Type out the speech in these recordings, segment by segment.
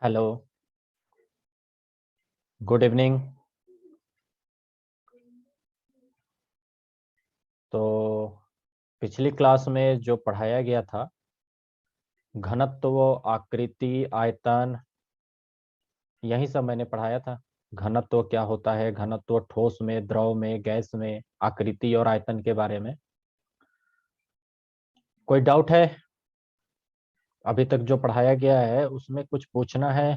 Hello, good evening. तो पिछली class में जो पढ़ाया गया था, घनत्व, आकृति, आयतन, यही सब मैंने पढ़ाया था। घनत्व क्या होता है, घनत्व ठोस में, द्रव में, गैस में, आकृति और आयतन के बारे में। कोई डाउट है? अभी तक जो पढ़ाया गया है उसमें कुछ पूछना है?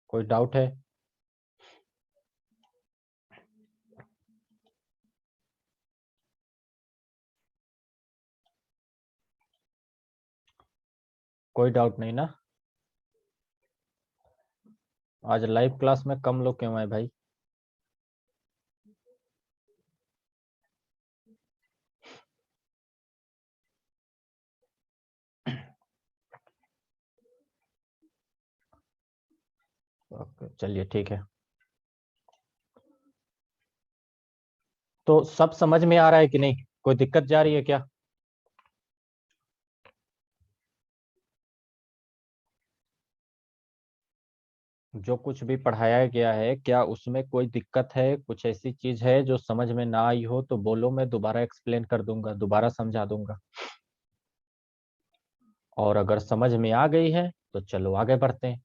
कोई डाउट है? कोई डाउट नहीं ना? आज लाइव क्लास में कम लोग क्यों आए भाई? ओके, चलिए ठीक है। तो सब समझ में आ रहा है कि नहीं? कोई दिक्कत जा रही है क्या? जो कुछ भी पढ़ाया गया है, क्या उसमें कोई दिक्कत है? कुछ ऐसी चीज है जो समझ में ना आई हो तो बोलो, मैं दोबारा एक्सप्लेन कर दूंगा, दोबारा समझा दूंगा। और अगर समझ में आ गई है तो चलो आगे बढ़ते हैं।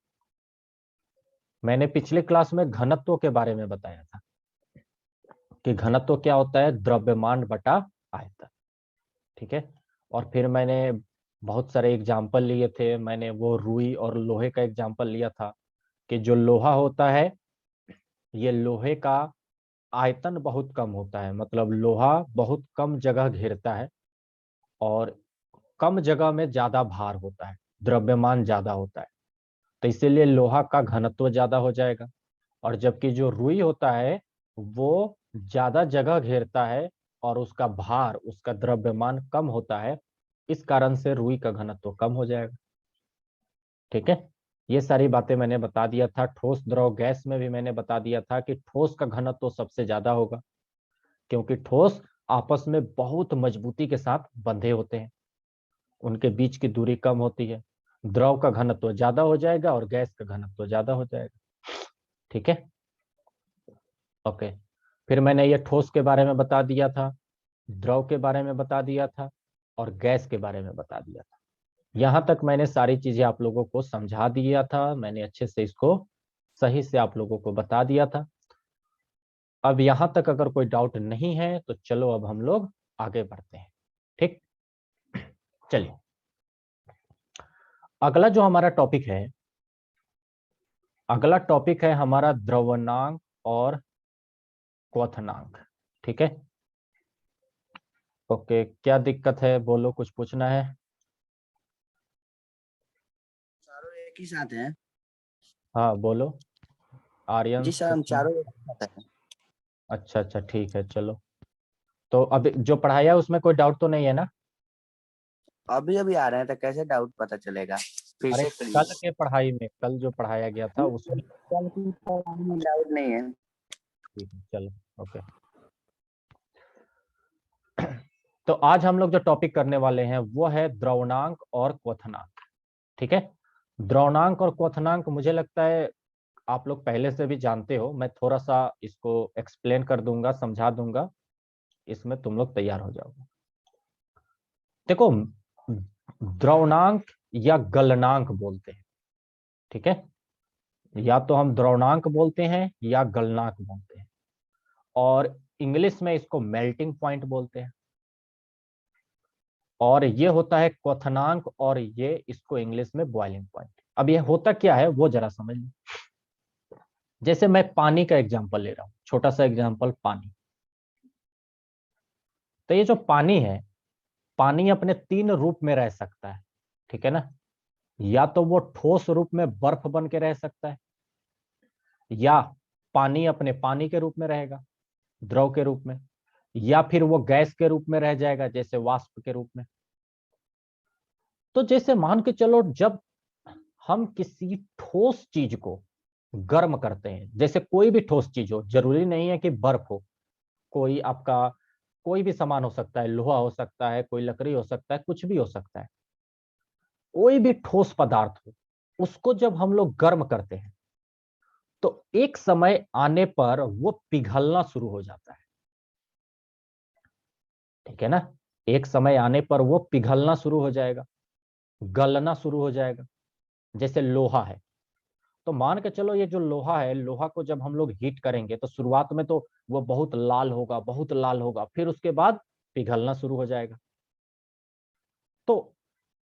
मैंने पिछले क्लास में घनत्व के बारे में बताया था कि घनत्व क्या होता है, द्रव्यमान बटा आयतन। ठीक है। और फिर मैंने बहुत सारे एग्जाम्पल लिए थे। मैंने वो रुई और लोहे का एग्जाम्पल लिया था कि जो लोहा होता है, ये लोहे का आयतन बहुत कम होता है, मतलब लोहा बहुत कम जगह घेरता है और कम जगह में ज्यादा भार होता है, द्रव्यमान ज्यादा होता है। तो इसीलिए लोहा का घनत्व ज्यादा हो जाएगा। और जबकि जो रुई होता है वो ज्यादा जगह घेरता है और उसका भार, उसका द्रव्यमान कम होता है। इस कारण से रुई का घनत्व कम हो जाएगा। ठीक है। ये सारी बातें मैंने बता दिया था। ठोस, द्रव, गैस में भी मैंने बता दिया था कि ठोस का घनत्व सबसे ज्यादा होगा, क्योंकि ठोस आपस में बहुत मजबूती के साथ बंधे होते हैं, उनके बीच की दूरी कम होती है। द्रव का घनत्व ज्यादा हो जाएगा और गैस का घनत्व ज्यादा हो जाएगा। ठीक है। ओके। फिर मैंने ये ठोस के बारे में बता दिया था, द्रव के बारे में बता दिया था और गैस के बारे में बता दिया था। यहां तक मैंने सारी चीजें आप लोगों को समझा दिया था। मैंने अच्छे से इसको सही से आप लोगों को बता दिया था। अब यहां तक अगर कोई डाउट नहीं है तो चलो अब हम लोग आगे बढ़ते हैं। ठीक। चलिए, अगला जो हमारा टॉपिक है, अगला टॉपिक है हमारा द्रवनांक और क्वथनांक। ठीक है। ओके, क्या दिक्कत है बोलो, कुछ पूछना है? चारों एक ही साथ हैं। हाँ बोलो। आर्यन जी सर, हम पूछना। चारों एक ही साथ हैं। अच्छा अच्छा, ठीक है, चलो। तो अभी जो पढ़ाया है उसमें कोई डाउट तो नहीं है ना? अभी अभी आ रहे हैं तो कैसे डाउट पता चलेगा? फिर अरे, से करिए। कल के पढ़ाई में, कल जो पढ़ाया गया था उसमें। कल की पढ़ाई में डाउट नहीं है। ठीक है, चलो। ओके। तो आज हम लोग जो टॉपिक करने वाले हैं वो है द्रवणांक और क्वथनांक। ठीक है। द्रवणांक और क्वथनांक मुझे लगता है आप लोग पहले से भी जानते हो। मैं थोड़ा सा इसको एक्सप्लेन कर दूंगा, समझा दूंगा, इसमें तुम लोग तैयार हो जाओगे। देखो, द्रवणांक या गलनांक बोलते हैं। ठीक है। या तो हम द्रवणांक बोलते हैं या गलनांक बोलते हैं। और इंग्लिश में इसको मेल्टिंग पॉइंट बोलते हैं। और ये होता है क्वथनांक, और ये इसको इंग्लिश में बॉइलिंग पॉइंट। अब ये होता क्या है वो जरा समझ लो। जैसे मैं पानी का एग्जांपल ले रहा हूं, छोटा सा एग्जांपल, पानी। तो ये जो पानी है, पानी अपने तीन रूप में रह सकता है। ठीक है ना? या तो वो ठोस रूप में बर्फ बन के रह सकता है, या पानी अपने पानी के रूप में रहेगा, द्रव के रूप में, या फिर वो गैस के रूप में रह जाएगा, जैसे वाष्प के रूप में। तो जैसे मान के चलो, जब हम किसी ठोस चीज को गर्म करते हैं, जैसे कोई भी ठोस चीज हो, जरूरी नहीं है कि बर्फ हो, कोई आपका कोई भी सामान हो सकता है, लोहा हो सकता है, कोई लकड़ी हो सकता है, कुछ भी हो सकता है, कोई भी ठोस पदार्थ हो। उसको जब हम लोग गर्म करते हैं तो एक समय आने पर वो पिघलना शुरू हो जाता है, ठीक है ना। एक समय आने पर वो पिघलना शुरू हो जाएगा, गलना शुरू हो जाएगा। जैसे लोहा है, तो मान के चलो ये जो लोहा है, लोहा को जब हम लोग हीट करेंगे तो शुरुआत में तो वो बहुत लाल होगा, बहुत लाल होगा, फिर उसके बाद पिघलना शुरू हो जाएगा। तो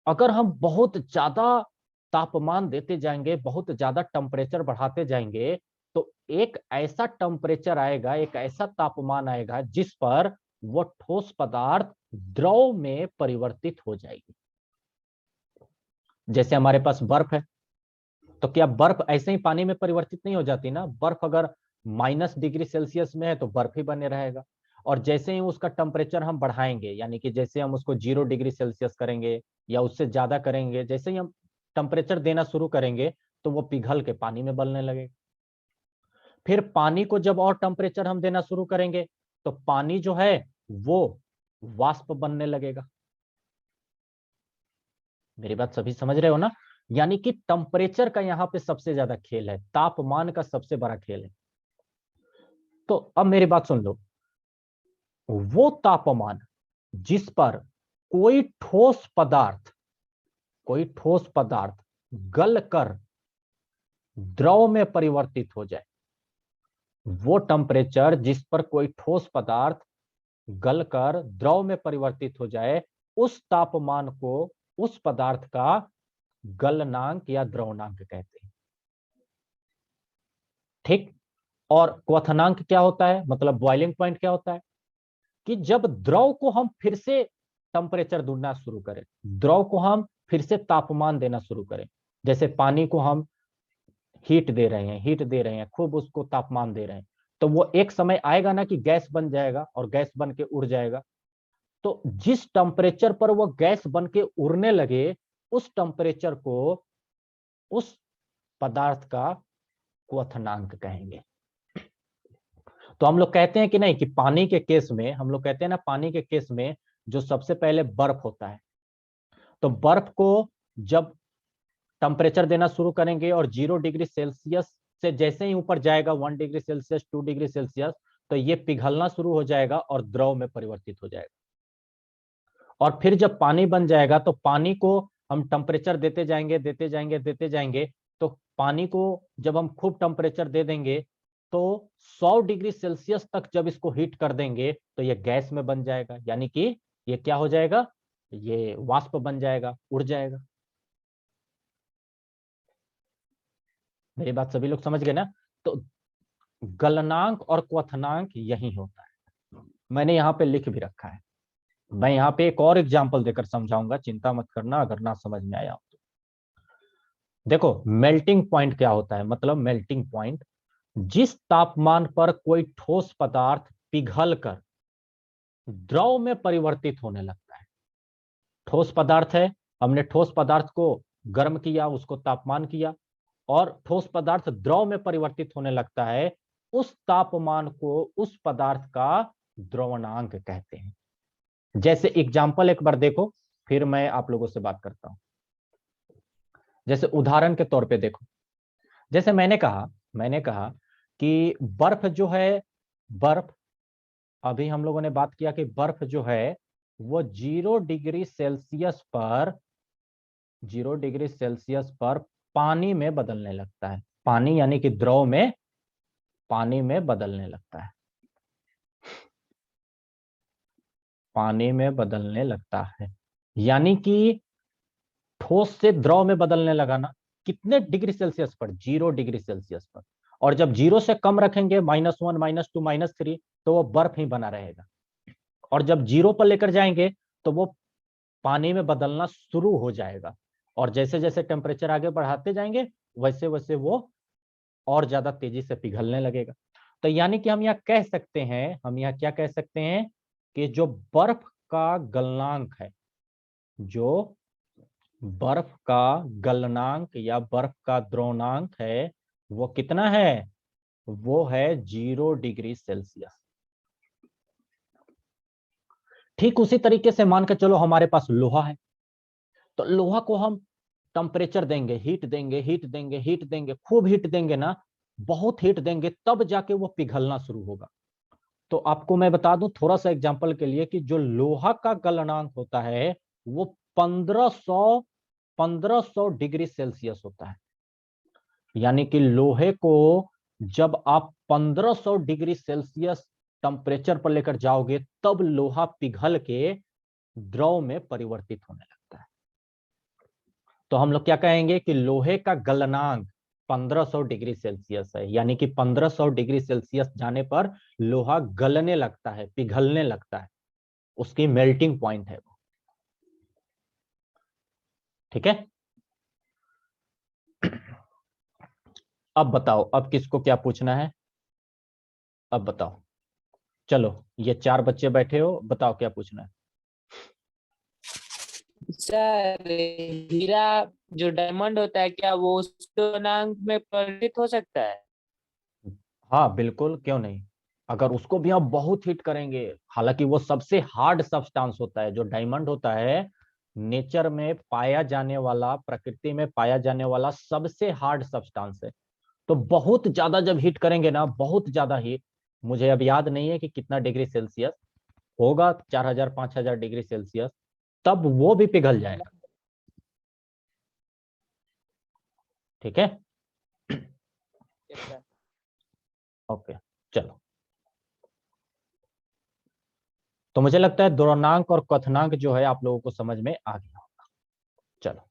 अगर हम बहुत ज्यादा तापमान देते जाएंगे, बहुत ज्यादा टेम्परेचर बढ़ाते जाएंगे, तो एक ऐसा टेम्परेचर आएगा, एक ऐसा तापमान आएगा जिस पर वो ठोस पदार्थ द्रव में परिवर्तित हो जाएगी। जैसे हमारे पास बर्फ है, तो क्या बर्फ ऐसे ही पानी में परिवर्तित नहीं हो जाती ना। बर्फ अगर -डिग्री सेल्सियस में है तो बर्फ ही बने रहेगा, और जैसे ही उसका टेम्परेचर हम बढ़ाएंगे, यानी कि जैसे हम उसको 0 डिग्री सेल्सियस करेंगे या उससे ज्यादा करेंगे, जैसे ही हम टेम्परेचर देना शुरू करेंगे तो वो पिघल के पानी में बनने लगेगा। फिर पानी को जब और टेम्परेचर हम देना शुरू करेंगे तो पानी जो है वो वाष्प बनने लगेगा। मेरी बात सभी समझ रहे हो ना। यानी कि टेम्परेचर का यहाँ पे सबसे ज्यादा खेल है, तापमान का सबसे बड़ा खेल है। तो अब मेरी बात सुन लो, वो तापमान जिस पर कोई ठोस पदार्थ, कोई ठोस पदार्थ गल कर द्रव में परिवर्तित हो जाए, वो टेम्परेचर जिस पर कोई ठोस पदार्थ गलकर द्रव में परिवर्तित हो जाए, उस तापमान को उस पदार्थ का गलनांक या द्रवनांक कहते हैं, ठीक। और क्वथनांक क्या होता है, मतलब बॉइलिंग पॉइंट क्या होता है, कि जब द्रव को हम फिर से टेम्परेचर देना शुरू करें, द्रव को हम फिर से तापमान देना शुरू करें। जैसे पानी को हम हीट दे रहे हैं, हीट दे रहे हैं, खूब उसको तापमान दे रहे हैं, तो वो एक समय आएगा ना कि गैस बन जाएगा और गैस बन के उड़ जाएगा। तो जिस टेम्परेचर पर वो गैस बन के उड़ने लगे, उस टेम्परेचर को उस पदार्थ का क्वथनांक कहेंगे। तो हम लोग कहते हैं कि नहीं, कि पानी के केस में हम लोग कहते हैं ना, पानी के केस में जो सबसे पहले बर्फ होता है, तो बर्फ को जब टेम्परेचर देना शुरू करेंगे और 0 डिग्री सेल्सियस से जैसे ही ऊपर जाएगा, 1 डिग्री सेल्सियस, 2 डिग्री सेल्सियस, तो ये पिघलना शुरू हो जाएगा और द्रव में परिवर्तित हो जाएगा। और फिर जब पानी बन जाएगा तो पानी को हम टेम्परेचर देते जाएंगे, देते जाएंगे, देते जाएंगे, तो पानी को जब हम खूब टेम्परेचर दे देंगे तो 100 डिग्री सेल्सियस तक जब इसको हीट कर देंगे तो ये गैस में बन जाएगा, यानी कि ये क्या हो जाएगा, ये वाष्प बन जाएगा, उड़ जाएगा। मेरी बात सभी लोग समझ गए ना। तो गलनांक और क्वथनांक यही होता है, मैंने यहाँ पे लिख भी रखा है। मैं यहाँ पे एक और एग्जांपल देकर समझाऊंगा, चिंता मत करना अगर ना समझ में आया तो। देखो मेल्टिंग पॉइंट क्या होता है, मतलब मेल्टिंग पॉइंट जिस तापमान पर कोई ठोस पदार्थ पिघल कर द्रव में परिवर्तित होने लगता है। ठोस पदार्थ है, हमने ठोस पदार्थ को गर्म किया, उसको तापमान किया, और ठोस पदार्थ द्रव में परिवर्तित होने लगता है, उस तापमान को उस पदार्थ का द्रवनांक कहते हैं। जैसे एग्जाम्पल एक बार देखो, फिर मैं आप लोगों से बात करता हूं। जैसे उदाहरण के तौर पे देखो, जैसे मैंने कहा कि बर्फ जो है, बर्फ, अभी हम लोगों ने बात किया कि बर्फ जो है वो 0 डिग्री सेल्सियस पर पानी में बदलने लगता है। पानी यानी कि द्रव में, पानी में बदलने लगता है, पानी में बदलने लगता है। यानी कि ठोस से द्रव में बदलने लगा ना, कितने डिग्री सेल्सियस पर, 0 डिग्री सेल्सियस पर। और जब 0 से कम रखेंगे, -1, -2, -3, तो वो बर्फ ही बना रहेगा। और जब 0 पर लेकर जाएंगे तो वो पानी में बदलना शुरू हो जाएगा, और जैसे जैसे टेम्परेचर आगे बढ़ाते जाएंगे वैसे वैसे वो और ज्यादा तेजी से पिघलने लगेगा। तो यानी कि हम यहाँ कह सकते हैं, हम यहाँ क्या कह सकते हैं, कि जो बर्फ का गलनांक है, जो बर्फ का गलनांक या बर्फ का द्रवनांक है, वो कितना है, वो है 0 डिग्री सेल्सियस। ठीक उसी तरीके से मान के चलो हमारे पास लोहा है, तो लोहा को हम टेम्परेचर देंगे, हीट देंगे, हीट देंगे, हीट देंगे, खूब हीट देंगे ना, बहुत हीट देंगे, तब जाके वो पिघलना शुरू होगा। तो आपको मैं बता दूं थोड़ा सा एग्जांपल के लिए कि जो लोहा का गलनांक होता है वो 1500 डिग्री सेल्सियस होता है। यानी कि लोहे को जब आप 1500 डिग्री सेल्सियस टेम्परेचर पर लेकर जाओगे तब लोहा पिघल के द्रव में परिवर्तित होने लगता है। तो हम लोग क्या कहेंगे कि लोहे का गलनांक 1500 डिग्री सेल्सियस है, यानी कि 1500 डिग्री सेल्सियस जाने पर लोहा गलने लगता है, पिघलने लगता है, उसकी मेल्टिंग पॉइंट है वो। ठीक है, अब बताओ, अब किसको क्या पूछना है, अब बताओ। चलो, ये 4 बच्चे बैठे हो, बताओ क्या पूछना है। सर हीरा जो डायमंड होता है क्या वो उस गुणांक में परिवर्तित हो सकता है? हाँ बिल्कुल, क्यों नहीं। अगर उसको भी आप बहुत हीट करेंगे, हालांकि वो सबसे हार्ड सब्सटेंस होता है, जो डायमंड होता है नेचर में पाया जाने वाला, प्रकृति में पाया जाने वाला सबसे हार्ड सब्सटेंस है। तो बहुत ज्यादा जब हीट करेंगे ना, बहुत ज्यादा हीट, मुझे अब याद नहीं है कि कितना डिग्री सेल्सियस होगा, 4000 5000 डिग्री सेल्सियस, तब वो भी पिघल जाएगा। ठीक है, ओके, चलो। तो मुझे लगता है द्वनांक और क्वथनांक जो है आप लोगों को समझ में आ गया होगा। चलो,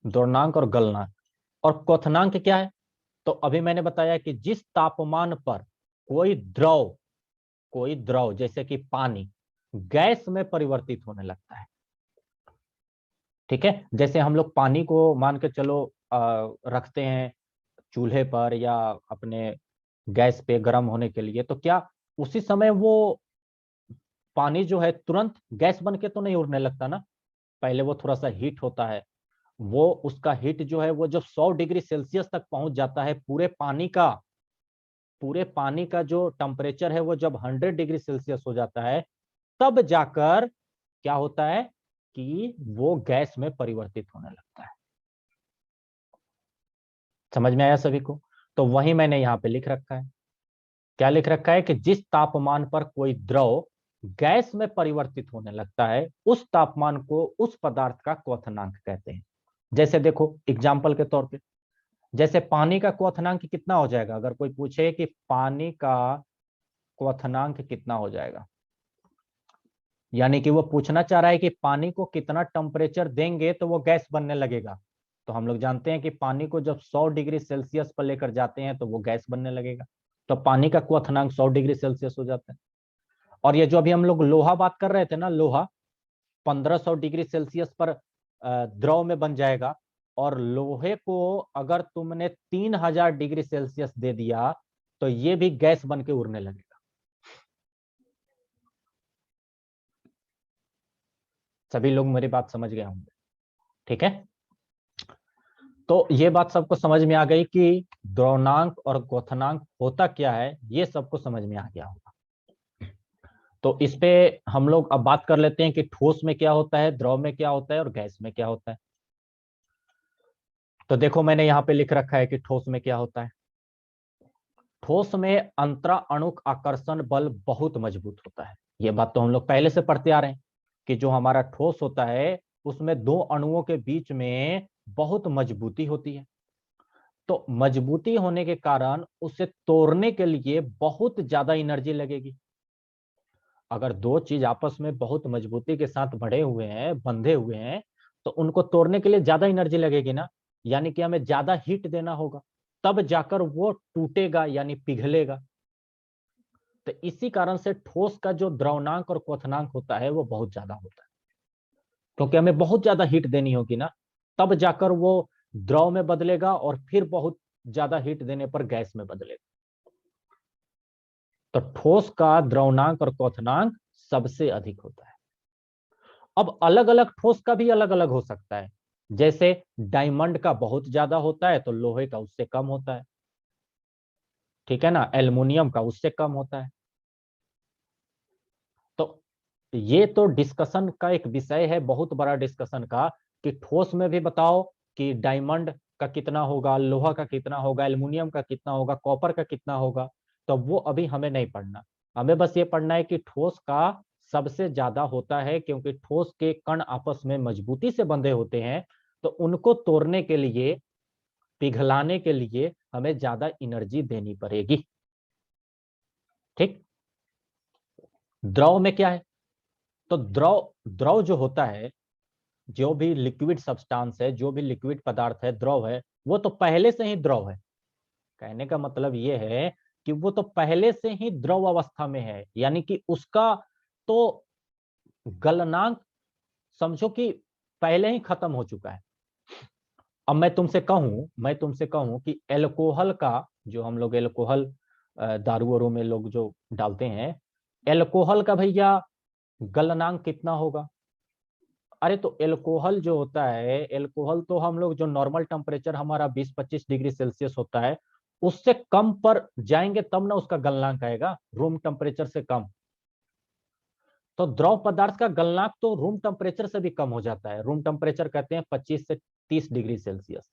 द्वनांक और गलनांक और क्वथनांक क्या है। तो अभी मैंने बताया कि जिस तापमान पर कोई द्रव जैसे कि पानी गैस में परिवर्तित होने लगता है। ठीक है, जैसे हम लोग पानी को मान के चलो रखते हैं चूल्हे पर या अपने गैस पे गर्म होने के लिए, तो क्या उसी समय वो पानी जो है तुरंत गैस बन के तो नहीं उड़ने लगता ना, पहले वो थोड़ा सा हीट होता है। वो उसका हीट जो है वो जब 100 डिग्री सेल्सियस तक पहुंच जाता है, पूरे पानी का जो टेम्परेचर है वो जब 100 डिग्री सेल्सियस हो जाता है, तब जाकर क्या होता है कि वो गैस में परिवर्तित होने लगता है। समझ में आया सभी को। तो वही मैंने यहाँ पे लिख रखा है, क्या लिख रखा है कि जिस तापमान पर कोई द्रव गैस में परिवर्तित होने लगता है उस तापमान को उस पदार्थ का क्वथनांक कहते हैं। जैसे देखो एग्जाम्पल के तौर पे, जैसे पानी का क्वथनांक कितना हो जाएगा, अगर कोई पूछे कि पानी का क्वथनांक कितना हो जाएगा, यानी कि वो पूछना चाह रहा है कि पानी को कितना टेम्परेचर देंगे तो वो गैस बनने लगेगा। तो हम लोग जानते हैं कि पानी को जब 100 डिग्री सेल्सियस पर लेकर जाते हैं तो वो गैस बनने लगेगा। तो पानी का क्वथनांक 100 डिग्री सेल्सियस हो जाता है। और ये जो अभी हम लोग लोहा बात कर रहे थे ना, लोहा 1500 डिग्री सेल्सियस पर द्रव में बन जाएगा, और लोहे को अगर तुमने 3000 डिग्री सेल्सियस दे दिया तो ये भी गैस बन के उड़ने लगेगा। सभी लोग मेरी बात समझ गए होंगे। ठीक है, तो ये बात सबको समझ में आ गई कि द्रवनांक और क्वथनांक होता क्या है, ये सबको समझ में आ गया होगा। तो इस पे हम लोग अब बात कर लेते हैं कि ठोस में क्या होता है, द्रव में क्या होता है और गैस में क्या होता है। तो देखो मैंने यहाँ पे लिख रखा है कि ठोस में क्या होता है। ठोस में अंतरा अणुक आकर्षण बल बहुत मजबूत होता है। ये बात तो हम लोग पहले से पढ़ते आ रहे हैं कि जो हमारा ठोस होता है उसमें दो अणुओं के बीच में बहुत मजबूती होती है। तो मजबूती होने के कारण उसे तोड़ने के लिए बहुत ज्यादा एनर्जी लगेगी। अगर दो चीज आपस में बहुत मजबूती के साथ बढ़े हुए हैं, बंधे हुए हैं, तो उनको तोड़ने के लिए ज्यादा एनर्जी लगेगी ना, यानी कि हमें ज्यादा हीट देना होगा, तब जाकर वो टूटेगा यानी पिघलेगा। तो इसी कारण से ठोस का जो द्रवनांक और क्वथनांक होता है वो बहुत ज्यादा होता है, क्योंकि हमें बहुत ज्यादा हीट देनी होगी ना, तब जाकर वो द्रव में बदलेगा और फिर बहुत ज्यादा हीट देने पर गैस में बदलेगा। तो ठोस का द्रवनांक और क्वथनांक सबसे अधिक होता है। अब अलग अलग ठोस का भी अलग अलग हो सकता है, जैसे डायमंड का बहुत ज्यादा होता है तो लोहे का उससे कम होता है। ठीक है ना, एल्युमिनियम का उससे कम होता है। तो ये तो डिस्कशन का एक विषय है, बहुत बड़ा डिस्कशन का, कि ठोस में भी बताओ कि डायमंड का कितना होगा, लोहा का कितना होगा, एल्युमिनियम का कितना होगा, कॉपर का कितना होगा, तो वो अभी हमें नहीं पढ़ना। हमें बस ये पढ़ना है कि ठोस का सबसे ज्यादा होता है, क्योंकि ठोस के कण आपस में मजबूती से बंधे होते हैं, तो उनको तोड़ने के लिए, पिघलाने के लिए हमें ज्यादा एनर्जी देनी पड़ेगी। ठीक। द्रव में क्या है, तो द्रव द्रव जो होता है, जो भी लिक्विड सब्सटेंस है, जो भी लिक्विड पदार्थ है, द्रव है, वो तो पहले से ही द्रव है। कहने का मतलब ये है कि वो तो पहले से ही द्रव अवस्था में है, यानी कि उसका तो गलनांक समझो कि पहले ही खत्म हो चुका है। अब मैं तुमसे कहूं कि एल्कोहल का, जो हम लोग एल्कोहल दारू वारू में लोग जो डालते हैं, एल्कोहल का भैया गलनांक कितना होगा? अरे तो एल्कोहल जो होता है, एल्कोहल तो हम लोग जो नॉर्मल टेम्परेचर हमारा 20-25 डिग्री सेल्सियस होता है, उससे कम पर जाएंगे तब ना उसका गलनांक आएगा, रूम टेम्परेचर से कम। तो द्रव पदार्थ का गलनांक तो रूम टेम्परेचर से भी कम हो जाता है। रूम टेम्परेचर कहते हैं 25 से 30 डिग्री सेल्सियस।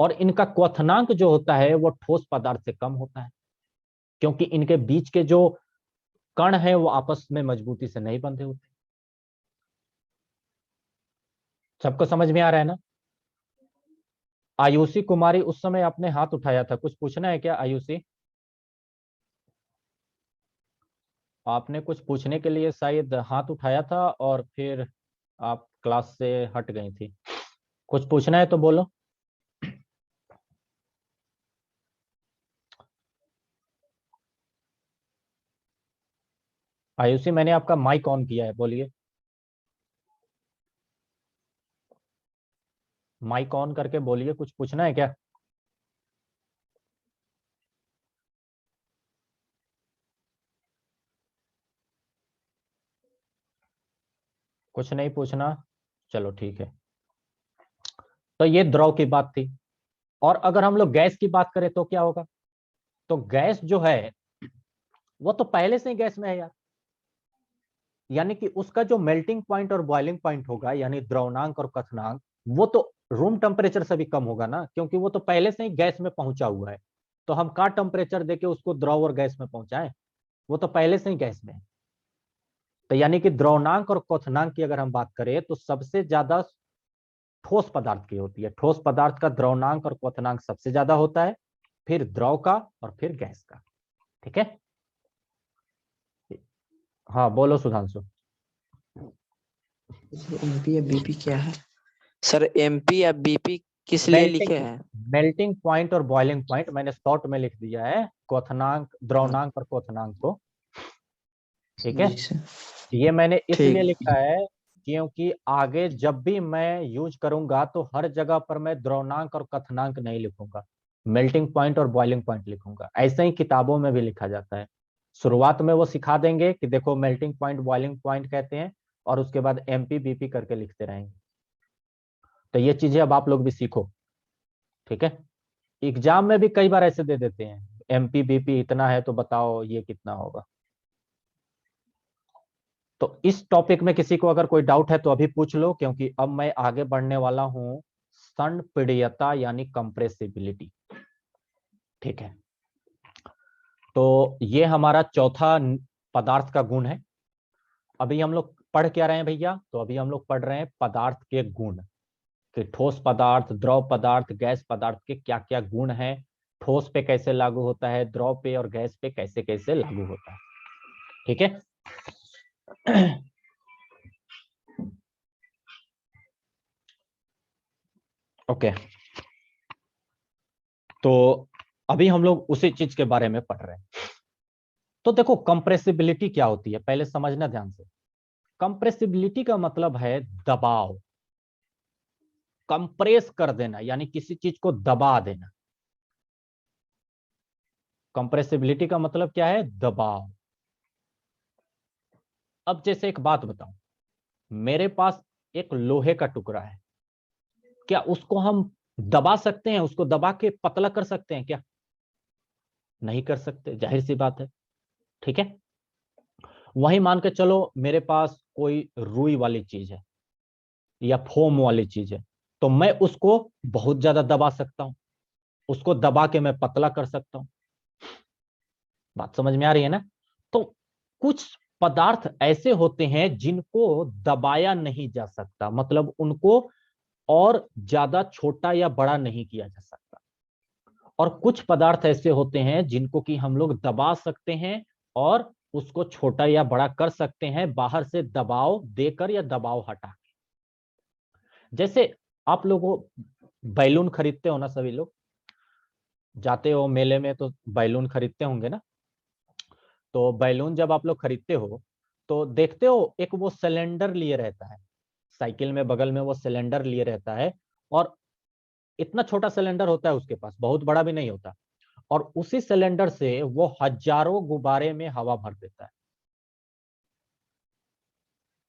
और इनका क्वथनांक जो होता है वो ठोस पदार्थ से कम होता है, क्योंकि इनके बीच के जो कण है वो आपस में मजबूती से नहीं बंधे होते। सबको समझ में आ रहा है ना? आयुषी कुमारी, उस समय आपने हाथ उठाया था, कुछ पूछना है क्या आयुषी? आपने कुछ पूछने के लिए शायद हाथ उठाया था और फिर आप क्लास से हट गई थी। कुछ पूछना है तो बोलो। आयुषी, मैंने आपका माइक ऑन किया है, बोलिए। माइक ऑन करके बोलिए, कुछ पूछना है क्या? कुछ नहीं पूछना, चलो ठीक है। तो ये द्रव की बात थी। और अगर हम लोग गैस की बात करें तो क्या होगा? तो गैस जो है वो तो पहले से ही गैस में है यार, यानी कि उसका जो मेल्टिंग पॉइंट और बॉइलिंग पॉइंट होगा, यानी द्रवनांक और कथनांक, वो तो रूम टेम्परेचर से भी कम होगा ना, क्योंकि वो तो पहले से ही गैस में पहुंचा हुआ है। तो हम का टेम्परेचर देके उसको द्रव और गैस में पहुंचाएं? वो तो पहले से ही गैस में है। तो यानी कि द्रवनांक और क्वथनांक की अगर हम बात करें तो सबसे ज्यादा ठोस पदार्थ की होती है। ठोस पदार्थ का द्रवनांक और क्वथनांक सबसे ज्यादा होता है, फिर द्रव का, और फिर गैस का। ठीक है। हाँ बोलो सुधांशु। एमपी या बीपी क्या है सर? एमपी या बीपी किस लिए लिखे मेल्टिंग हैं? मेल्टिंग पॉइंट और बॉइलिंग पॉइंट मैंने शॉर्ट में लिख दिया है, क्वथनांक, द्रवनांक और क्वथनांक को। ठीक है। जी सर। ये मैंने इसलिए ठीक। लिखा है क्योंकि आगे जब भी मैं यूज करूंगा तो हर जगह पर मैं द्रवनांक और कथनांक नहीं लिखूंगा, मेल्टिंग पॉइंट और बॉइलिंग पॉइंट लिखूंगा। ऐसे ही किताबों में भी लिखा जाता है। शुरुआत में वो सिखा देंगे कि देखो मेल्टिंग पॉइंट बॉइलिंग पॉइंट कहते हैं, और उसके बाद एमपी बीपी करके लिखते रहेंगे। तो ये चीजें अब आप लोग भी सीखो। ठीक है। एग्जाम में भी कई बार ऐसे दे देते हैं, एमपी बीपी इतना है तो बताओ ये कितना होगा। तो इस टॉपिक में किसी को अगर कोई डाउट है तो अभी पूछ लो, क्योंकि अब मैं आगे बढ़ने वाला हूं संपीड्यता यानी कंप्रेसिबिलिटी। ठीक है। तो ये हमारा चौथा पदार्थ का गुण है। अभी हम लोग पढ़ क्या रहे हैं भैया? तो अभी हम लोग पढ़ रहे हैं पदार्थ के गुण, कि ठोस पदार्थ, द्रव पदार्थ, गैस पदार्थ के क्या क्या गुण हैं, ठोस पे कैसे लागू होता है, द्रव पे और गैस पे कैसे कैसे लागू होता है। ठीक है। ओके। तो अभी हम लोग उसी चीज के बारे में पढ़ रहे हैं। तो देखो कंप्रेसिबिलिटी क्या होती है, पहले समझना ध्यान से। कंप्रेसिबिलिटी का मतलब है दबाव, कंप्रेस कर देना, यानी किसी चीज को दबा देना। कंप्रेसिबिलिटी का मतलब क्या है? दबाव। अब जैसे एक बात बताऊं, मेरे पास एक लोहे का टुकड़ा है, क्या उसको हम दबा सकते हैं? उसको दबा के पतला कर सकते हैं क्या? नहीं कर सकते, जाहिर सी बात है। ठीक है। वही मान के चलो मेरे पास कोई रुई वाली चीज है, या फोम वाली चीज है, तो मैं उसको बहुत ज्यादा दबा सकता हूं, उसको दबा के मैं पतला कर सकता हूं। बात समझ में आ रही है ना? तो कुछ पदार्थ ऐसे होते हैं जिनको दबाया नहीं जा सकता, मतलब उनको और ज्यादा छोटा या बड़ा नहीं किया जा सकता। और कुछ पदार्थ ऐसे होते हैं जिनको कि हम लोग दबा सकते हैं और उसको छोटा या बड़ा कर सकते हैं, बाहर से दबाव देकर या दबाव हटा। जैसे आप लोगों बैलून खरीदते हो ना, सभी लोग जाते हो मेले में तो बैलून खरीदते होंगे ना। तो बैलून जब आप लोग खरीदते हो तो देखते हो एक वो सिलेंडर लिए रहता है, साइकिल में बगल में वो सिलेंडर लिए रहता है, और इतना छोटा सिलेंडर होता है उसके पास, बहुत बड़ा भी नहीं होता, और उसी सिलेंडर से वो हजारों गुब्बारे में हवा भर देता है।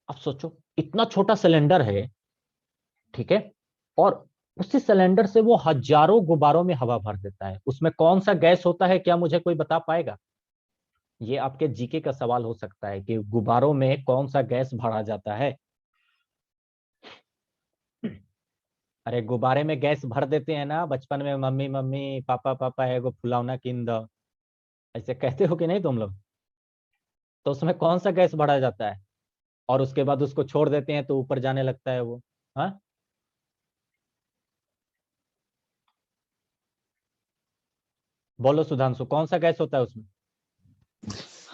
अब सोचो, इतना छोटा सिलेंडर है, ठीक है, और उसी सिलेंडर से वो हजारों गुब्बारों में हवा भर देता है। उसमें कौन सा गैस होता है, क्या मुझे कोई बता पाएगा? ये आपके जीके का सवाल हो सकता है कि गुब्बारों में कौन सा गैस भरा जाता है। अरे गुब्बारे में गैस भर देते हैं ना बचपन में, मम्मी मम्मी पापा पापा है वो फुलावना किन दो, ऐसे कहते हो कि नहीं तुम लोग? तो उसमें कौन सा गैस भरा जाता है और उसके बाद उसको छोड़ देते हैं तो ऊपर जाने लगता है वो? हाँ, बोलो सुधांशु, कौन सा गैस होता है उसमें?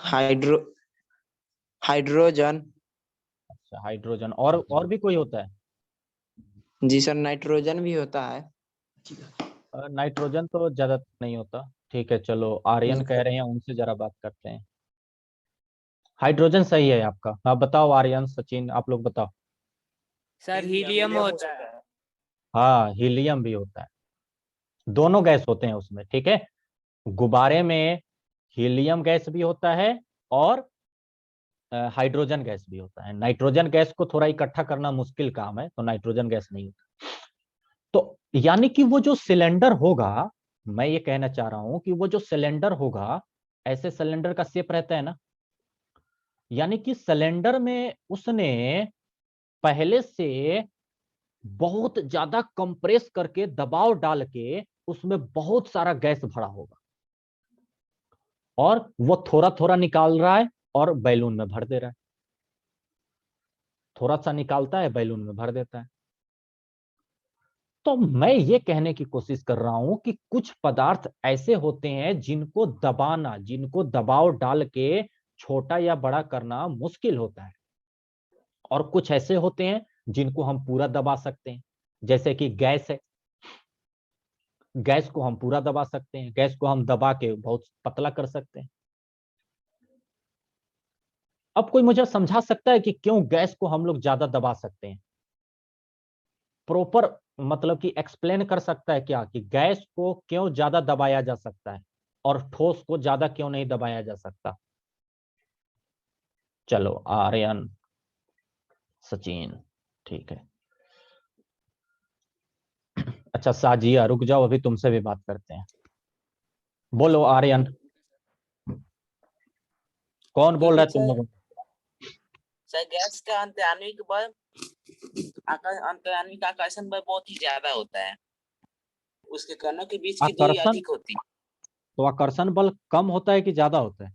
Hydro hydrogen. अच्छा, हाइड्रोजन। और भी कोई होता है? जी सर, नाइट्रोजन भी होता है। नाइट्रोजन तो ज्यादा नहीं होता। ठीक है, चलो आर्यन कह रहे हैं, उनसे जरा बात करते हैं। हाइड्रोजन सही है आपका। हाँ बताओ आर्यन, सचिन, आप लोग बताओ। सर हीलियम होता है। हाँ, हीलियम भी होता है। दोनों गैस होते हैं उसमें, ठीक है। गुब्बारे में हीलियम गैस भी होता है और हाइड्रोजन गैस भी होता है। नाइट्रोजन गैस को थोड़ा इकट्ठा करना मुश्किल काम है, तो नाइट्रोजन गैस नहीं होता। तो यानी कि वो जो सिलेंडर होगा, मैं ये कहना चाह रहा हूं कि वो जो सिलेंडर होगा, ऐसे सिलेंडर का शेप रहता है ना, यानी कि सिलेंडर में उसने पहले से बहुत ज्यादा कंप्रेस करके दबाव डाल के उसमें बहुत सारा गैस भरा होगा, और वो थोड़ा थोड़ा निकाल रहा है और बैलून में भर दे रहा है। थोड़ा सा निकालता है, बैलून में भर देता है। तो मैं ये कहने की कोशिश कर रहा हूं कि कुछ पदार्थ ऐसे होते हैं जिनको दबाना, जिनको दबाव डाल के छोटा या बड़ा करना मुश्किल होता है, और कुछ ऐसे होते हैं जिनको हम पूरा दबा सकते हैं। जैसे कि गैस है, गैस को हम पूरा दबा सकते हैं, गैस को हम दबा के बहुत पतला कर सकते हैं। अब कोई मुझे समझा सकता है कि क्यों गैस को हम लोग ज्यादा दबा सकते हैं? प्रॉपर मतलब कि एक्सप्लेन कर सकता है क्या कि गैस को क्यों ज्यादा दबाया जा सकता है और ठोस को ज्यादा क्यों नहीं दबाया जा सकता? चलो आर्यन, सचिन, ठीक है। अच्छा साजिया, रुक जाओ, अभी तुमसे भी बात करते हैं। बोलो आर्यन, कौन बोल रहा है तुम लोगों? सर गैस का अंतर्आण्विक बल अंतर्आण्विक आकर्षण बल बहुत ही ज्यादा होता है, उसके कणों के बीच की दूरी आकर्षण, अधिक होती तो आकर्षण बल कम होता है कि ज्यादा होता है?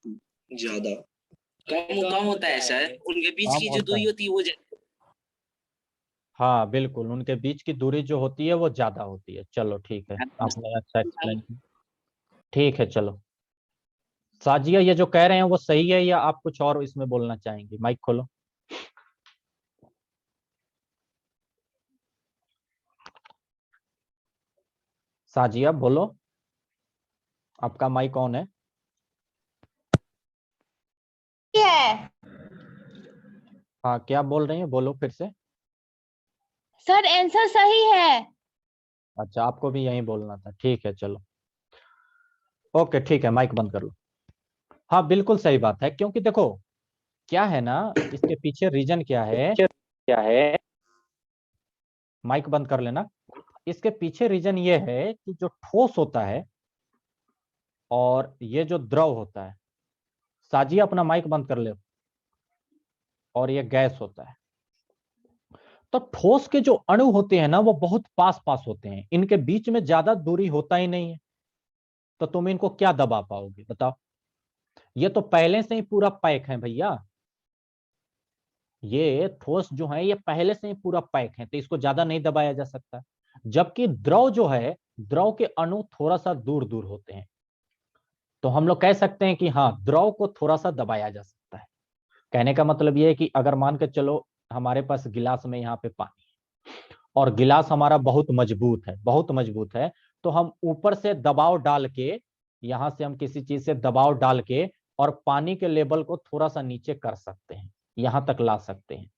है। ज्यादा कम कम होता है सर, उनके बीच कम की जो होता दूरी है। होती है वो हाँ बिल्कुल, उनके बीच की दूरी जो होती है वो ज्यादा होती है। चलो ठीक है, आपने अच्छा एक्सप्लेन किया। ठीक है चलो। साजिया, ये जो कह रहे हैं वो सही है या आप कुछ और इसमें बोलना चाहेंगे? माइक खोलो। साजिया बोलो, आपका माइक ऑन है। है हाँ, क्या बोल रही हैं, बोलो फिर से। सर, आंसर सही है। अच्छा, आपको भी यही बोलना था, ठीक है चलो। ओके ठीक है, माइक बंद कर लो। हाँ बिल्कुल सही बात है, क्योंकि देखो क्या है ना, इसके पीछे रीजन क्या है, माइक बंद कर लेना। इसके पीछे रीजन ये है कि जो ठोस होता है और ये जो द्रव होता है, साजिया अपना माइक बंद कर ले, और ये गैस होता है। तो ठोस के जो अणु होते हैं ना वो बहुत पास पास होते हैं, इनके बीच में ज्यादा दूरी होता ही नहीं है, तो तुम इनको क्या दबा पाओगे बताओ। ये तो पहले से ही पूरा पैक है भैया, ये ठोस जो है ये पहले से ही पूरा पैक है, तो इसको ज्यादा नहीं दबाया जा सकता। जबकि द्रव जो है, द्रव के अणु थोड़ा सा दूर दूर होते हैं, तो हम लोग कह सकते हैं कि हाँ द्रव को थोड़ा सा दबाया जा सकता है। कहने का मतलब ये है कि अगर मान के चलो हमारे पास गिलास में यहाँ पे पानी है और गिलास हमारा बहुत मजबूत है, बहुत मजबूत है, तो हम ऊपर से दबाव डाल के, यहां से हम किसी चीज से दबाव डाल के और पानी के लेवल को थोड़ा सा नीचे कर सकते हैं, यहां तक ला सकते हैं।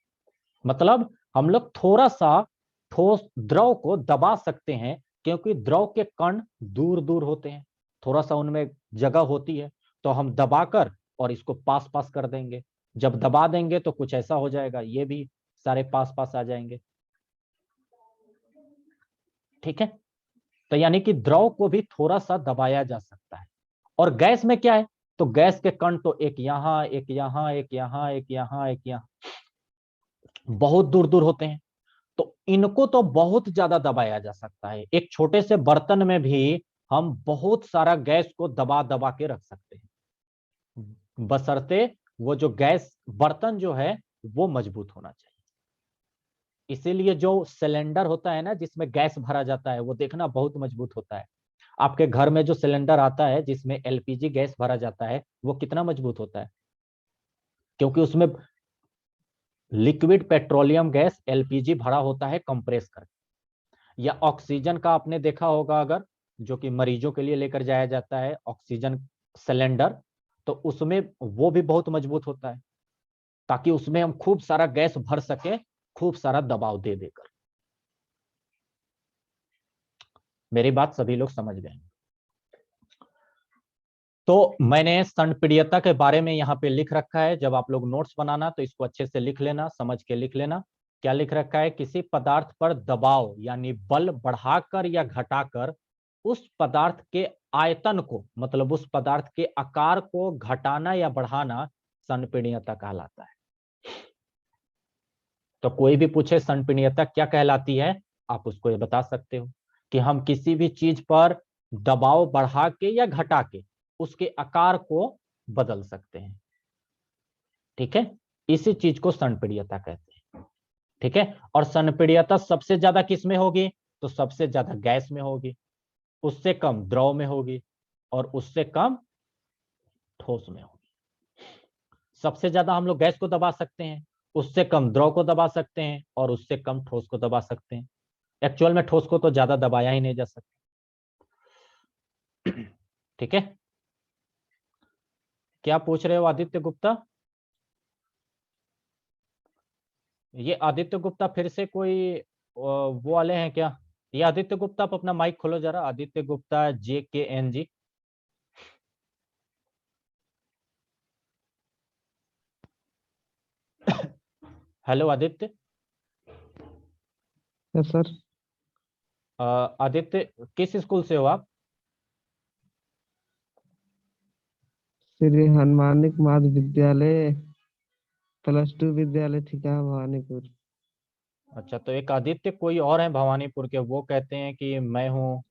मतलब हम लोग थोड़ा सा ठोस द्रव को दबा सकते हैं, क्योंकि द्रव के कण दूर दूर होते हैं, थोड़ा सा उनमें जगह होती है, तो हम दबाकर और इसको पास पास कर देंगे। जब दबा देंगे तो कुछ ऐसा हो जाएगा, ये भी सारे पास पास आ जाएंगे। ठीक है, तो यानी कि द्रव को भी थोड़ा सा दबाया जा सकता है। और गैस में क्या है, तो गैस के कण तो एक यहां, एक यहां, एक यहां, एक यहां, एक यहां, बहुत दूर दूर होते हैं, तो इनको तो बहुत ज्यादा दबाया जा सकता है। एक छोटे से बर्तन में भी हम बहुत सारा गैस को दबा दबा के रख सकते हैं, बशर्ते वो जो गैस बर्तन जो है वो मजबूत होना चाहिए। इसीलिए जो सिलेंडर होता है ना जिसमें गैस भरा जाता है, वो देखना बहुत मजबूत होता है। आपके घर में जो सिलेंडर आता है जिसमें एलपीजी गैस भरा जाता है, वो कितना मजबूत होता है, क्योंकि उसमें लिक्विड पेट्रोलियम गैस एलपीजी भरा होता है कंप्रेस कर। या ऑक्सीजन का आपने देखा होगा अगर, जो कि मरीजों के लिए लेकर जाया जाता है ऑक्सीजन सिलेंडर, तो उसमें वो भी बहुत मजबूत होता है, ताकि उसमें हम खूब सारा गैस भर सके, खूब सारा दबाव दे देकर। मेरी बात सभी लोग समझ गए। तो मैंने संपीड्यता के बारे में यहाँ पे लिख रखा है, जब आप लोग नोट्स बनाना तो इसको अच्छे से लिख लेना, समझ के लिख लेना। क्या लिख रखा है, किसी पदार्थ पर दबाव यानी बल बढ़ाकर या घटाकर उस पदार्थ के आयतन को, मतलब उस पदार्थ के आकार को घटाना या बढ़ाना संपीड्यता कहलाता है। तो कोई भी पूछे संपीड्यता क्या कहलाती है, आप उसको ये बता सकते हो कि हम किसी भी चीज पर दबाव बढ़ा के या घटा के उसके आकार को बदल सकते हैं। ठीक है, इसी चीज को संपीड्यता कहते हैं। ठीक है, और संपीड्यता सबसे ज्यादा किस में होगी, तो सबसे ज्यादा गैस में होगी, उससे कम द्रव में होगी, और उससे कम ठोस में होगी। सबसे ज्यादा हम लोग गैस को दबा सकते हैं, उससे कम द्रव को दबा सकते हैं, और उससे कम ठोस को दबा सकते हैं। एक्चुअल में ठोस को तो ज्यादा दबाया ही नहीं जा सकता। ठीक है, क्या पूछ रहे हो आदित्य गुप्ता? ये आदित्य गुप्ता फिर से कोई वो वाले हैं क्या? ये आदित्य गुप्ता, आप अपना माइक खोलो जरा, Aditya Gupta JKNG। Hello Aditya. Yes sir. Aditya किस स्कूल से हो आप? श्री हनुमानिक माध्य विद्यालय +2 विद्यालय ठिका भवानीपुर। अच्छा, तो एक आदित्य कोई और है भवानीपुर के, वो कहते हैं कि मैं हूँ।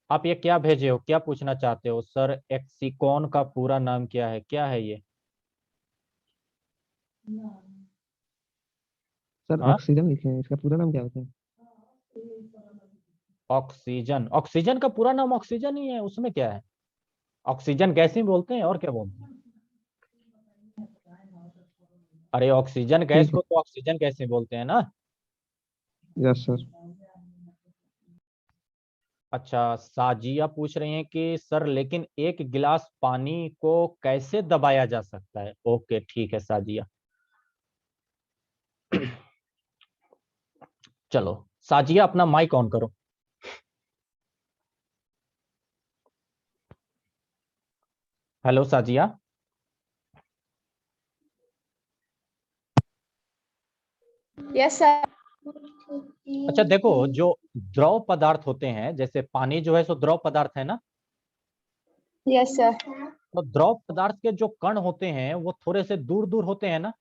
आप ये क्या भेजे हो, क्या पूछना चाहते हो? सर एक्सिकॉन का पूरा नाम क्या है, क्या है ये? सर हाँ, ऑक्सीजन लिखे हैं, इसका पूरा नाम क्या होता है? ऑक्सीजन, ऑक्सीजन का पूरा नाम ऑक्सीजन ही है, उसमें क्या है? ऑक्सीजन गैस ही बोलते हैं, और क्या बोलते हैं? अरे ऑक्सीजन गैस ठीक है। को तो ऑक्सीजन गैस ही बोलते हैं ना। Yes sir. अच्छा, साजिया पूछ रही हैं कि सर लेकिन एक गिलास पानी को कैसे दबाया जा सकता है? ओके ठीक है साजिया। चलो साजिया अपना माइक ऑन करो। हेलो साजिया। Yes sir. अच्छा देखो, जो द्रव पदार्थ होते हैं, जैसे पानी जो है सो द्रव पदार्थ है ना, यस सर। तो द्रव पदार्थ के जो कण होते हैं वो थोड़े से दूर दूर होते हैं ना,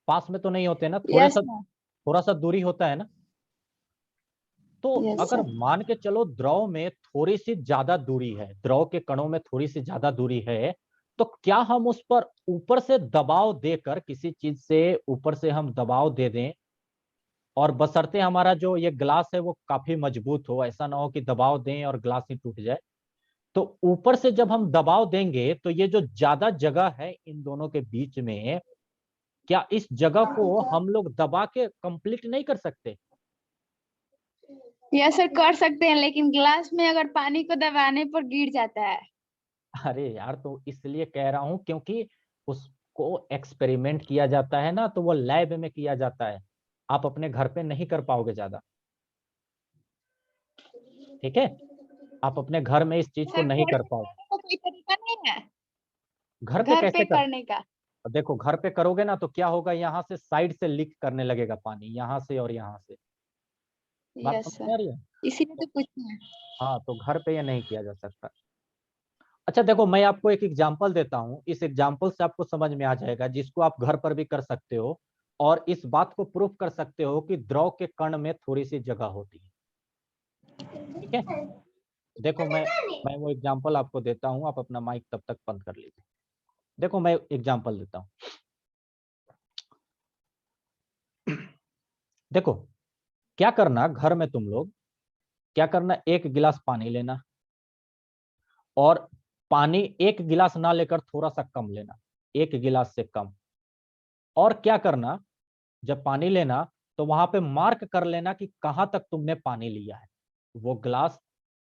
पास में तो नहीं होते ना, यस सर। थोड़ा सा दूरी होता है ना। तो Yes, अगर sir. मान के चलो द्रव में थोड़ी सी ज्यादा दूरी है, द्रव के कणों में थोड़ी सी ज्यादा दूरी है, तो क्या हम उस पर ऊपर से दबाव देकर, किसी चीज से ऊपर से हम दबाव दे दें, और बशर्ते हमारा जो ये ग्लास है वो काफी मजबूत हो, ऐसा ना हो कि दबाव दें और ग्लास ही टूट जाए, तो ऊपर से जब हम दबाव देंगे तो ये जो ज्यादा जगह है इन दोनों के बीच में, क्या इस जगह को हम लोग दबा के कंप्लीट नहीं कर सकते? यस सर, कर सकते हैं, लेकिन ग्लास में अगर पानी को दबाने पर गिर जाता है। अरे यार, तो इसलिए कह रहा हूं क्योंकि उसको एक्सपेरिमेंट किया जाता है ना, तो वो लैब में किया जाता है, आप अपने घर पे नहीं कर पाओगे ज्यादा। ठीक है, आप अपने घर में इस चीज को सर, नहीं घर कर पे पाओगे। करने का कोई तरीका नहीं है? घर पे घर पे कैसे कर, करने का? देखो घर पे करोगे ना तो क्या होगा, यहाँ से साइड से लीक करने लगेगा पानी, यहाँ से और यहाँ से। बात यस समझ में सर, आ रही है? इसीलिए तो पूछना है। हाँ, तो घर पे ये नहीं किया जा सकता। अच्छा देखो, मैं आपको एक एग्जांपल देता हूँ, इस एग्जांपल से आपको समझ में आ जाएगा, जिसको आप घर पर भी कर सकते हो और इस बात को प्रूफ कर सकते हो कि द्रव के कण में थोड़ी सी जगह होती है। ठीक है, देखो मैं वो एग्जांपल आपको देता हूँ, आप अपना माइक तब तक बंद कर लीजिए। देखो मैं एग्जांपल देता हूँ। देखो, क्या करना घर में तुम लोग, क्या करना, एक गिलास पानी लेना, और पानी एक गिलास ना लेकर थोड़ा सा कम लेना, एक गिलास से कम। और क्या करना, जब पानी लेना तो वहां पे मार्क कर लेना कि कहां तक तुमने पानी लिया है। वो ग्लास,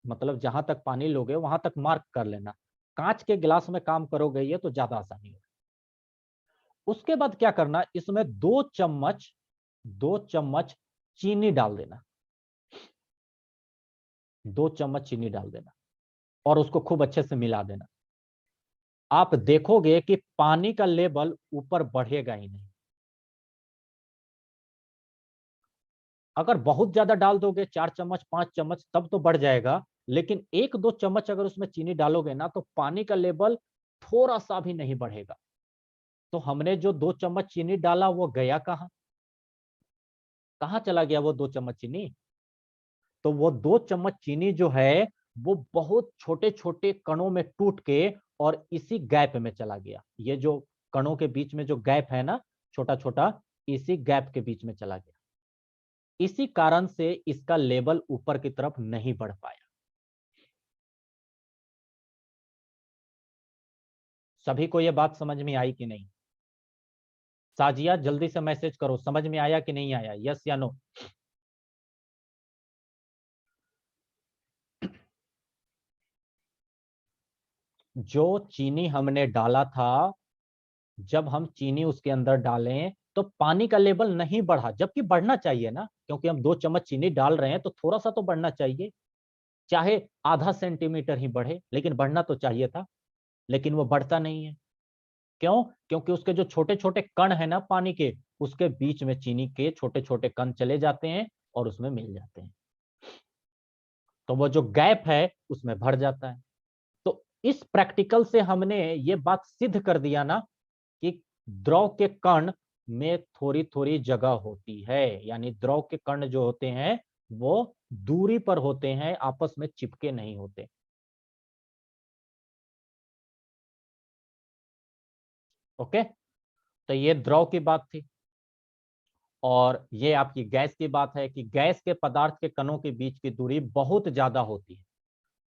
मतलब जहां तक पानी लोगे वहां तक मार्क कर लेना। कांच के गिलास में काम करोगे ये तो ज्यादा आसानी होगी। उसके बाद क्या करना, इसमें 2 चम्मच चीनी डाल देना, 2 चम्मच चीनी डाल देना, और उसको खूब अच्छे से मिला देना। आप देखोगे कि पानी का लेवल ऊपर बढ़ेगा ही नहीं। अगर बहुत ज्यादा डाल दोगे, 4 चम्मच 5 चम्मच, तब तो बढ़ जाएगा, लेकिन 1-2 चम्मच अगर उसमें चीनी डालोगे ना तो पानी का लेवल थोड़ा सा भी नहीं बढ़ेगा। तो हमने जो 2 चम्मच चीनी डाला वो गया कहाँ, कहाँ चला गया वो 2 चम्मच चीनी? तो वो 2 चम्मच चीनी जो है वो बहुत छोटे छोटे कणों में टूट के और इसी गैप में चला गया। ये जो कणों के बीच में जो गैप है ना, छोटा छोटा, इसी गैप के बीच में चला गया। इसी कारण से इसका लेवल ऊपर की तरफ नहीं बढ़ पाया। सभी को यह बात समझ में आई कि नहीं? साजिया जल्दी से मैसेज करो, समझ में आया कि नहीं आया, यस या नो? जो चीनी हमने डाला था, जब हम चीनी उसके अंदर डालें तो पानी का लेवल नहीं बढ़ा, जबकि बढ़ना चाहिए ना, क्योंकि हम 2 चम्मच चीनी डाल रहे हैं तो थोड़ा सा तो बढ़ना चाहिए, चाहे आधा सेंटीमीटर ही बढ़े, लेकिन बढ़ना तो चाहिए था। लेकिन वो बढ़ता नहीं है। क्यों? क्योंकि उसके जो छोटे छोटे कण है ना पानी के, उसके बीच में चीनी के छोटे छोटे कण चले जाते हैं और उसमें मिल जाते हैं, तो वो जो गैप है उसमें भर जाता है। तो इस प्रैक्टिकल से हमने ये बात सिद्ध कर दिया ना कि द्रव के कण में थोड़ी थोड़ी जगह होती है, यानी द्रव के कण जो होते हैं वो दूरी पर होते हैं, आपस में चिपके नहीं होते। ओके, तो ये द्रव की बात थी। और ये आपकी गैस की बात है कि गैस के पदार्थ के कणों के बीच की दूरी बहुत ज्यादा होती है।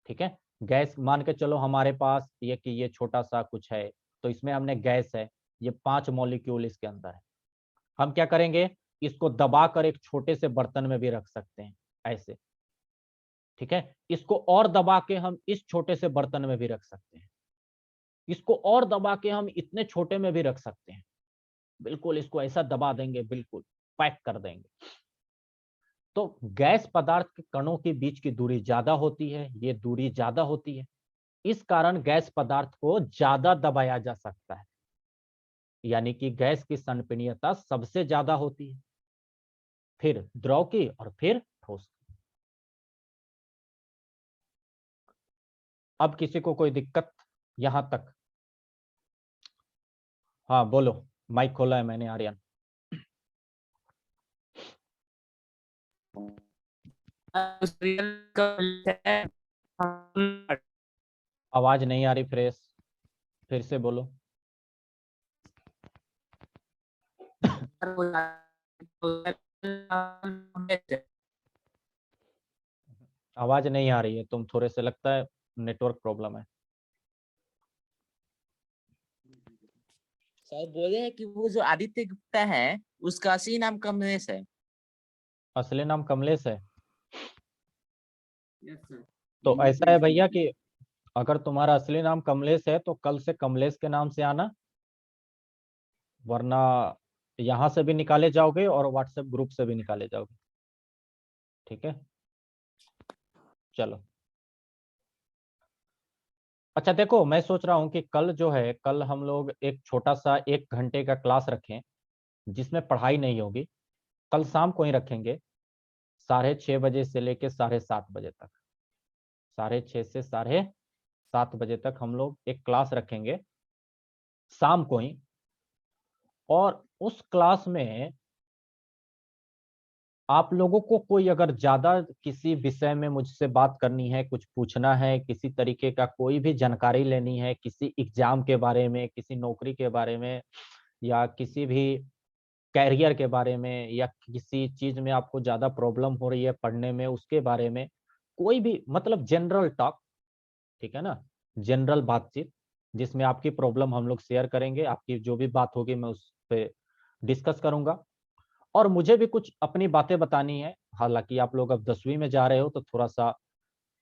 ठीक है, गैस मान के चलो हमारे पास ये कि ये छोटा सा कुछ है, तो इसमें हमने गैस है, ये 5 मॉलिक्यूल इसके अंदर है। हम क्या करेंगे, इसको दबाकर एक छोटे से बर्तन में भी रख सकते हैं, ऐसे। ठीक है, इसको और दबा के हम इस छोटे से बर्तन में भी रख सकते हैं, इसको और दबा के हम इतने छोटे में भी रख सकते हैं। बिल्कुल इसको ऐसा दबा देंगे, बिल्कुल पैक कर देंगे। तो गैस पदार्थ के कणों के बीच की दूरी ज्यादा होती है, ये दूरी ज्यादा होती है, इस कारण गैस पदार्थ को ज्यादा दबाया जा सकता है, यानी कि गैस की संपीड़ितता सबसे ज्यादा होती है, फिर द्रव की और फिर ठोस की। अब किसी को कोई दिक्कत यहां तक? हाँ बोलो, माइक खोला है मैंने, आर्यन। आवाज नहीं आ रही फ्रेश, फिर से बोलो। आवाज नहीं आ रही है, तुम थोड़े से लगता है नेटवर्क प्रॉब्लम है। सर बोले हैं कि वो जो आदित्य गुप्ता है उसका असली नाम कमलेश है। असली नाम कमलेश है? Yes sir. तो ऐसा है भैया कि अगर तुम्हारा असली नाम कमलेश है तो कल से कमलेश के नाम से आना, वरना यहाँ से भी निकाले जाओगे और व्हाट्सएप ग्रुप से भी निकाले जाओगे। ठीक है, चलो। अच्छा देखो, मैं सोच रहा हूँ कि कल जो है, कल हम लोग एक छोटा सा 1 घंटे का क्लास रखें जिसमें पढ़ाई नहीं होगी। कल शाम को ही रखेंगे, 6:30 बजे से लेके 7:30 बजे तक। 6:30 से 7:30 बजे तक हम लोग एक क्लास रखेंगे शाम को ही। और उस क्लास में आप लोगों को कोई अगर ज्यादा किसी विषय में मुझसे बात करनी है, कुछ पूछना है, किसी तरीके का कोई भी जानकारी लेनी है, किसी एग्जाम के बारे में, किसी नौकरी के बारे में, या किसी भी कैरियर के बारे में, या किसी चीज में आपको ज्यादा प्रॉब्लम हो रही है पढ़ने में, उसके बारे में कोई भी, मतलब जनरल टॉक, ठीक है ना, जनरल बातचीत जिसमें आपकी प्रॉब्लम हम लोग शेयर करेंगे, आपकी जो भी बात होगी मैं उस पर डिस्कस करूंगा। और मुझे भी कुछ अपनी बातें बतानी है, हालांकि आप लोग अब 10वीं में जा रहे हो तो थोड़ा सा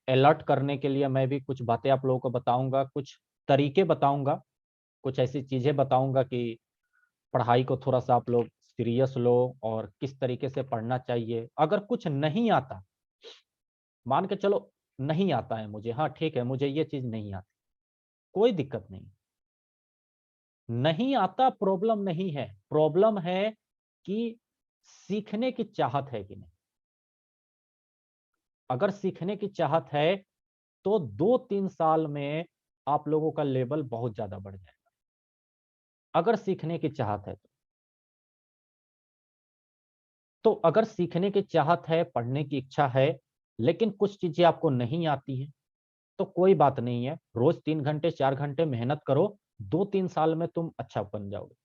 अलर्ट करने के लिए मैं भी कुछ बातें आप लोगों को बताऊंगा, कुछ तरीके बताऊंगा, कुछ ऐसी चीजें बताऊंगा कि पढ़ाई को थोड़ा सा आप लोग सीरियस लो और किस तरीके से पढ़ना चाहिए। अगर कुछ नहीं आता, मान के चलो नहीं आता है मुझे, हाँ ठीक है मुझे ये चीज नहीं आती, कोई दिक्कत नहीं, नहीं आता प्रॉब्लम नहीं है, प्रॉब्लम है कि सीखने की चाहत है कि नहीं। अगर सीखने की चाहत है तो 2-3 साल में आप लोगों का लेवल बहुत ज्यादा बढ़ जाएगा, अगर सीखने की चाहत है तो अगर सीखने की चाहत है, पढ़ने की इच्छा है, लेकिन कुछ चीजें आपको नहीं आती हैं, तो कोई बात नहीं है, रोज 3 घंटे 4 घंटे मेहनत करो, 2-3 साल में तुम अच्छा बन जाओगे।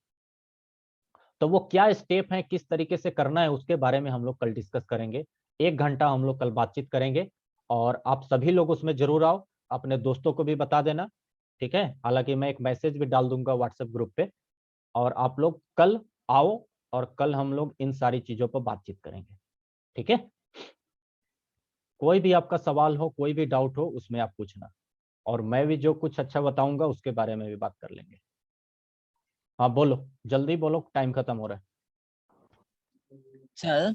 तो वो क्या स्टेप है, किस तरीके से करना है, उसके बारे में हम लोग कल डिस्कस करेंगे। 1 घंटा हम लोग कल बातचीत करेंगे और आप सभी लोग उसमें जरूर आओ, अपने दोस्तों को भी बता देना, ठीक है। हालांकि मैं एक मैसेज भी डाल दूंगा व्हाट्सएप ग्रुप पे, और आप लोग कल आओ और कल हम लोग इन सारी चीजों पर बातचीत करेंगे, ठीक है। कोई भी आपका सवाल हो, कोई भी डाउट हो, उसमें आप पूछना, और मैं भी जो कुछ अच्छा बताऊंगा उसके बारे में भी बात कर लेंगे। हाँ बोलो, जल्दी बोलो, टाइम खत्म हो रहा है। सर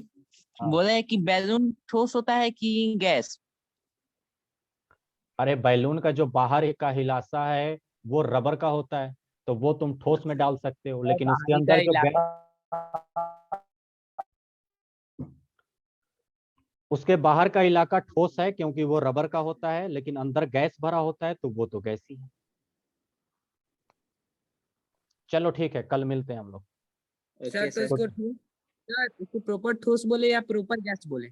हाँ। बोले कि बैलून ठोस होता है कि गैस? अरे बैलून का जो बाहर का हिलासा है वो रबर का होता है, तो वो तुम ठोस में डाल सकते हो, लेकिन उसके बाहरी का अंदर जो इलाका उसके बाहर का इलाका ठोस है क्योंकि वो रबर का होता है, लेकिन अंदर गैस भरा होता है तो वो तो गैस ही है। चलो ठीक है, कल मिलते हैं हम लोग। सर तो कुछ इसको ठोस, सर इसको प्रॉपर ठोस बोले या प्रॉपर गैस बोले?